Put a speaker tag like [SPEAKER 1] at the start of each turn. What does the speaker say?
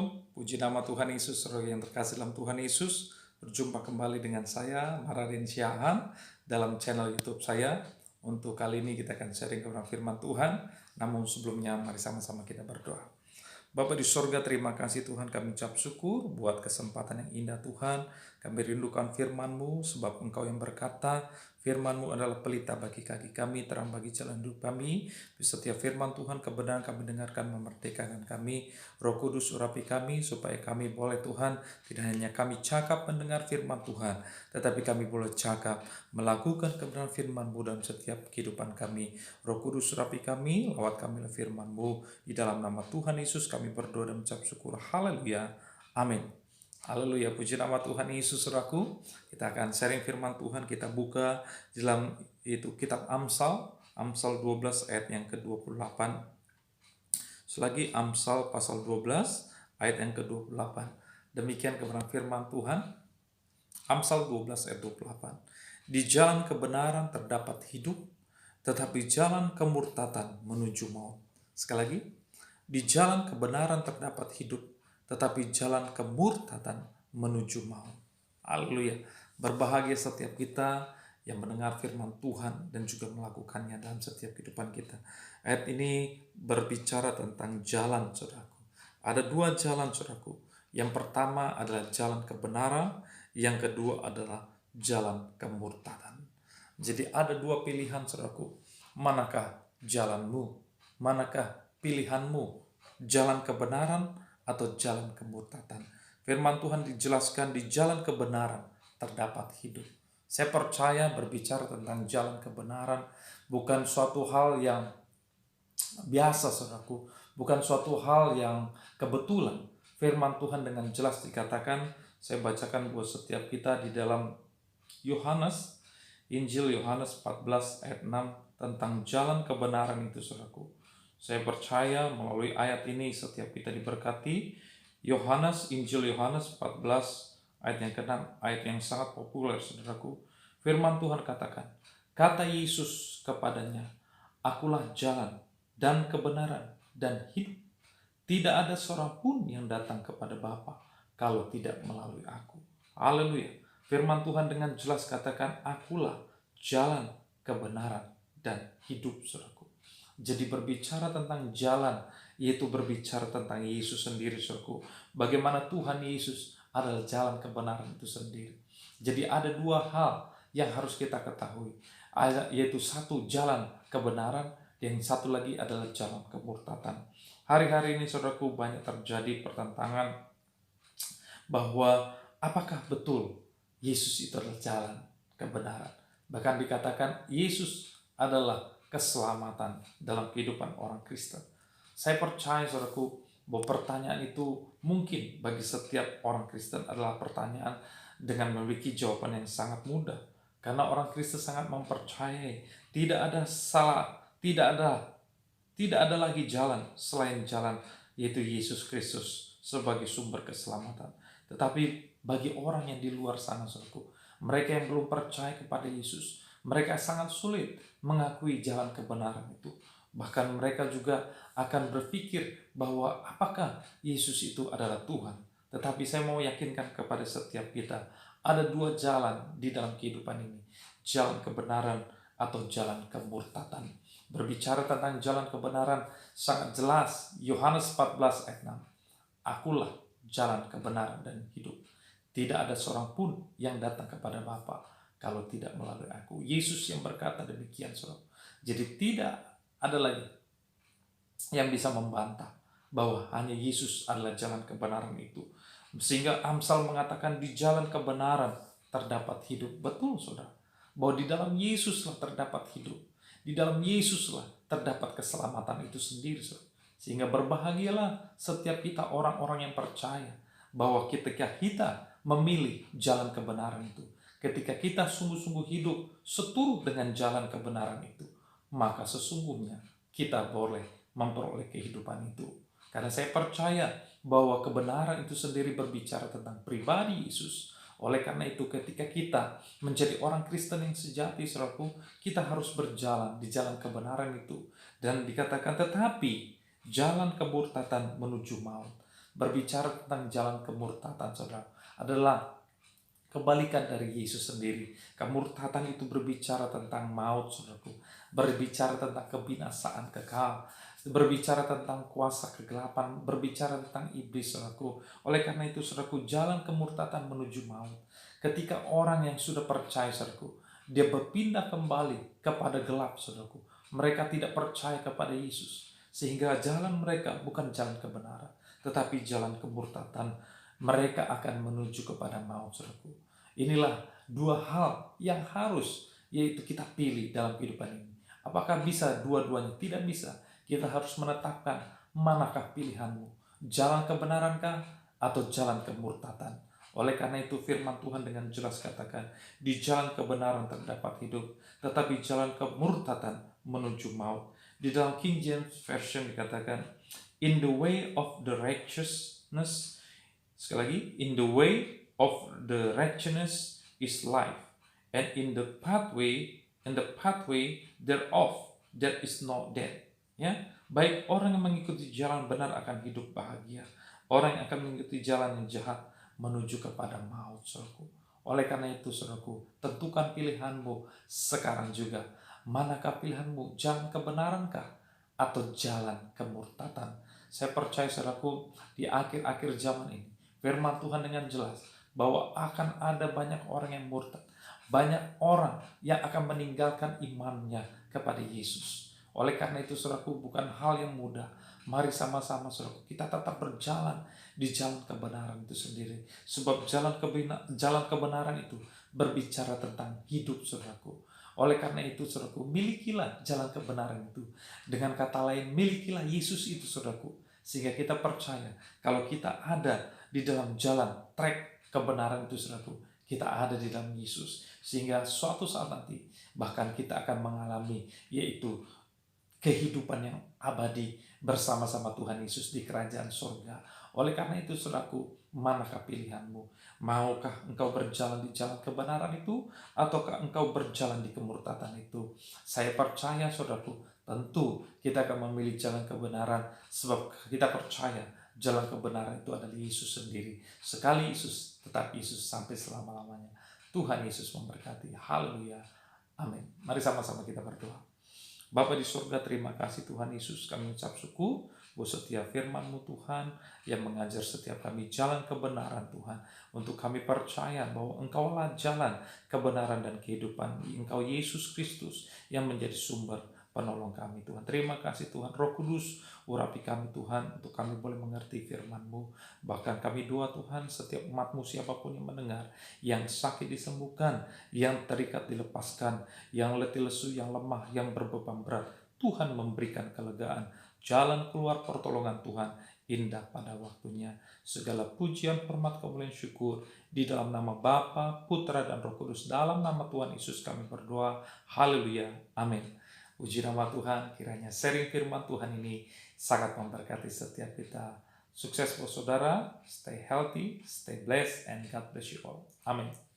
[SPEAKER 1] Shalom, puji nama Tuhan Yesus, saudara yang terkasih dalam Tuhan Yesus. Berjumpa kembali dengan saya, Maradin Syahan, dalam channel YouTube saya. Untuk kali ini kita akan sharing kebenaran firman Tuhan. Namun sebelumnya, mari sama-sama kita berdoa. Bapa di sorga, terima kasih Tuhan, kami ucap syukur buat kesempatan yang indah Tuhan. Kami rindukan firman-Mu, sebab Engkau yang berkata, firman-Mu adalah pelita bagi kaki kami, terang bagi jalan hidup kami. Di setiap firman Tuhan, kebenaran kami dengarkan, memerdekakan kami. Roh Kudus urapi kami, supaya kami boleh Tuhan, tidak hanya kami cakap mendengar firman Tuhan, tetapi kami boleh cakap melakukan kebenaran firman-Mu dalam setiap kehidupan kami. Roh Kudus urapi kami, lawat kami firman-Mu. Di dalam nama Tuhan Yesus kami berdoa dan mengucap syukur. Haleluya. Amin. Haleluya, puji nama Tuhan Yesus, saudaraku. Kita akan sharing firman Tuhan. Kita buka di dalam itu kitab Amsal 12 ayat yang ke-28. Selagi Amsal pasal 12 ayat yang ke-28. Demikian kebenaran firman Tuhan. Amsal 12 ayat 28. Di jalan kebenaran terdapat hidup, tetapi jalan kemurtatan menuju maut. Sekali lagi, di jalan kebenaran terdapat hidup, tetapi jalan kemurtatan menuju maut. Haleluya. Berbahagia setiap kita yang mendengar firman Tuhan dan juga melakukannya dalam setiap kehidupan kita. Ayat ini berbicara tentang jalan, saudaraku. Ada dua jalan, saudaraku. Yang pertama adalah jalan kebenaran, yang kedua adalah jalan kemurtatan. Jadi ada dua pilihan, saudaraku. Manakah jalanmu? Manakah pilihanmu? Jalan kebenaran atau jalan kemurtatan? Firman Tuhan dijelaskan di jalan kebenaran terdapat hidup. Saya percaya berbicara tentang jalan kebenaran bukan suatu hal yang biasa, saudaraku. Bukan suatu hal yang kebetulan. Firman Tuhan dengan jelas dikatakan, saya bacakan buat setiap kita di dalam Yohanes, Injil Yohanes 14 ayat 6 tentang jalan kebenaran itu, saudaraku. Saya percaya melalui ayat ini setiap kita diberkati. Injil Yohanes 14 ayat yang ke-6, ayat yang sangat populer, saudaraku. Firman Tuhan katakan, kata Yesus kepadanya, akulah jalan dan kebenaran dan hidup. Tidak ada seorang pun yang datang kepada Bapa kalau tidak melalui aku. Haleluya. Firman Tuhan dengan jelas katakan, akulah jalan, kebenaran, dan hidup, saudaraku. Jadi berbicara tentang jalan, yaitu berbicara tentang Yesus sendiri, saudaraku. Bagaimana Tuhan Yesus adalah jalan kebenaran itu sendiri. Jadi ada dua hal yang harus kita ketahui, yaitu satu jalan kebenaran, yang satu lagi adalah jalan kemurtatan. Hari-hari ini, saudaraku, banyak terjadi pertentangan bahwa apakah betul Yesus itu adalah jalan kebenaran. Bahkan dikatakan Yesus adalah keselamatan dalam kehidupan orang Kristen. Saya percaya, saudaraku, bahwa pertanyaan itu mungkin bagi setiap orang Kristen adalah pertanyaan dengan memiliki jawaban yang sangat mudah. Karena orang Kristen sangat mempercayai tidak ada lagi jalan selain jalan, yaitu Yesus Kristus sebagai sumber keselamatan. Tetapi bagi orang yang di luar sana, saudaraku, mereka yang belum percaya kepada Yesus, mereka sangat sulit mengakui jalan kebenaran itu. Bahkan mereka juga akan berpikir bahwa apakah Yesus itu adalah Tuhan. Tetapi saya mau yakinkan kepada setiap kita, ada dua jalan di dalam kehidupan ini. Jalan kebenaran atau jalan kemurtatan. Berbicara tentang jalan kebenaran sangat jelas. Yohanes 14 ayat 6. Akulah jalan kebenaran dan hidup. Tidak ada seorang pun yang datang kepada Bapa kalau tidak melalui aku. Yesus yang berkata demikian, saudara. Jadi tidak ada lagi yang bisa membantah bahwa hanya Yesus adalah jalan kebenaran itu. Sehingga Amsal mengatakan di jalan kebenaran terdapat hidup. Betul, saudara. Bahwa di dalam Yesuslah terdapat hidup. Di dalam Yesuslah terdapat keselamatan itu sendiri, saudara. Sehingga berbahagialah setiap kita orang-orang yang percaya bahwa ketika kita memilih jalan kebenaran itu, ketika kita sungguh-sungguh hidup seturut dengan jalan kebenaran itu, maka sesungguhnya kita boleh memperoleh kehidupan itu. Karena saya percaya bahwa kebenaran itu sendiri berbicara tentang pribadi Yesus. Oleh karena itu, ketika kita menjadi orang Kristen yang sejati, saudaraku, kita harus berjalan di jalan kebenaran itu. Dan dikatakan, tetapi jalan kemurtatan menuju maut. berbicara tentang jalan kemurtatan, saudara, adalah kebalikan dari Yesus sendiri. Kemurtatan itu berbicara tentang maut, saudaraku. Berbicara tentang kebinasaan kekal. Berbicara tentang kuasa kegelapan. Berbicara tentang iblis, saudaraku. Oleh karena itu, saudaraku, jalan kemurtatan menuju maut. Ketika orang yang sudah percaya, saudaraku, dia berpindah kembali kepada gelap, saudaraku. Mereka tidak percaya kepada Yesus. Sehingga jalan mereka bukan jalan kebenaran, tetapi jalan kemurtatan. Mereka akan menuju kepada maut, saudaraku. Inilah dua hal yang harus yaitu kita pilih dalam kehidupan ini. Apakah bisa dua-duanya? Tidak bisa. Kita harus menetapkan manakah pilihanmu. Jalan kebenarankah atau jalan kemurtatan? Oleh karena itu firman Tuhan dengan jelas katakan, di jalan kebenaran terdapat hidup, tetapi jalan kemurtatan menuju maut. Di dalam King James Version dikatakan, in the way of the righteousness, sekali lagi, in the way of the righteousness is life, and in the pathway thereof there is no death. Ya, baik orang yang mengikuti jalan benar akan hidup bahagia, orang yang akan mengikuti jalan yang jahat menuju kepada maut, saudaraku. Oleh karena itu, saudaraku, tentukan pilihanmu sekarang juga. Manakah pilihanmu? Jalan kebenarankah atau jalan kemurtatan? Saya percaya, saudaraku, di akhir-akhir zaman ini firman Tuhan dengan jelas bahwa akan ada banyak orang yang murtad, banyak orang yang akan meninggalkan imannya kepada Yesus. Oleh karena itu, saudaraku, bukan hal yang mudah. Mari sama-sama, saudaraku, kita tetap berjalan di jalan kebenaran itu sendiri. Sebab jalan kebenaran itu berbicara tentang hidup, saudaraku. Oleh karena itu, saudaraku, milikilah jalan kebenaran itu. Dengan kata lain, milikilah Yesus itu, saudaraku. Sehingga kita percaya kalau kita ada di dalam jalan trek kebenaran itu, saudaraku, kita ada di dalam Yesus. Sehingga suatu saat nanti bahkan kita akan mengalami yaitu kehidupan yang abadi bersama-sama Tuhan Yesus di kerajaan surga. Oleh karena itu, saudaraku, manakah pilihanmu? Maukah engkau berjalan di jalan kebenaran itu, ataukah engkau berjalan di kemurtatan itu? Saya percaya, saudaraku, tentu kita akan memilih jalan kebenaran, sebab kita percaya jalan kebenaran itu adalah Yesus sendiri. Sekali Yesus, tetap Yesus sampai selama-lamanya. Tuhan Yesus memberkati. Haleluya. Amin. Mari sama-sama kita berdoa. Bapa di surga, terima kasih Tuhan Yesus, kami ucap syukur buat setiap firman-Mu Tuhan yang mengajar setiap kami jalan kebenaran Tuhan. Untuk kami percaya bahwa Engkaulah jalan kebenaran dan kehidupan. Engkau Yesus Kristus yang menjadi sumber penolong kami Tuhan. Terima kasih Tuhan. Roh Kudus, urapi kami Tuhan untuk kami boleh mengerti firman-Mu. Bahkan kami doa Tuhan, setiap umat-Mu siapapun yang mendengar, yang sakit disembuhkan, yang terikat dilepaskan, yang letih lesu, yang lemah, yang berbeban berat, Tuhan memberikan kelegaan. Jalan keluar pertolongan Tuhan indah pada waktunya. Segala pujian, hormat, kemuliaan, syukur di dalam nama Bapa, Putra, dan Roh Kudus. Dalam nama Tuhan Yesus kami berdoa. Haleluya. Amin. Puji nama Tuhan, kiranya sharing firman Tuhan ini sangat memberkati setiap kita. Sukses buat saudara, stay healthy, stay blessed, and God bless you all. Amin.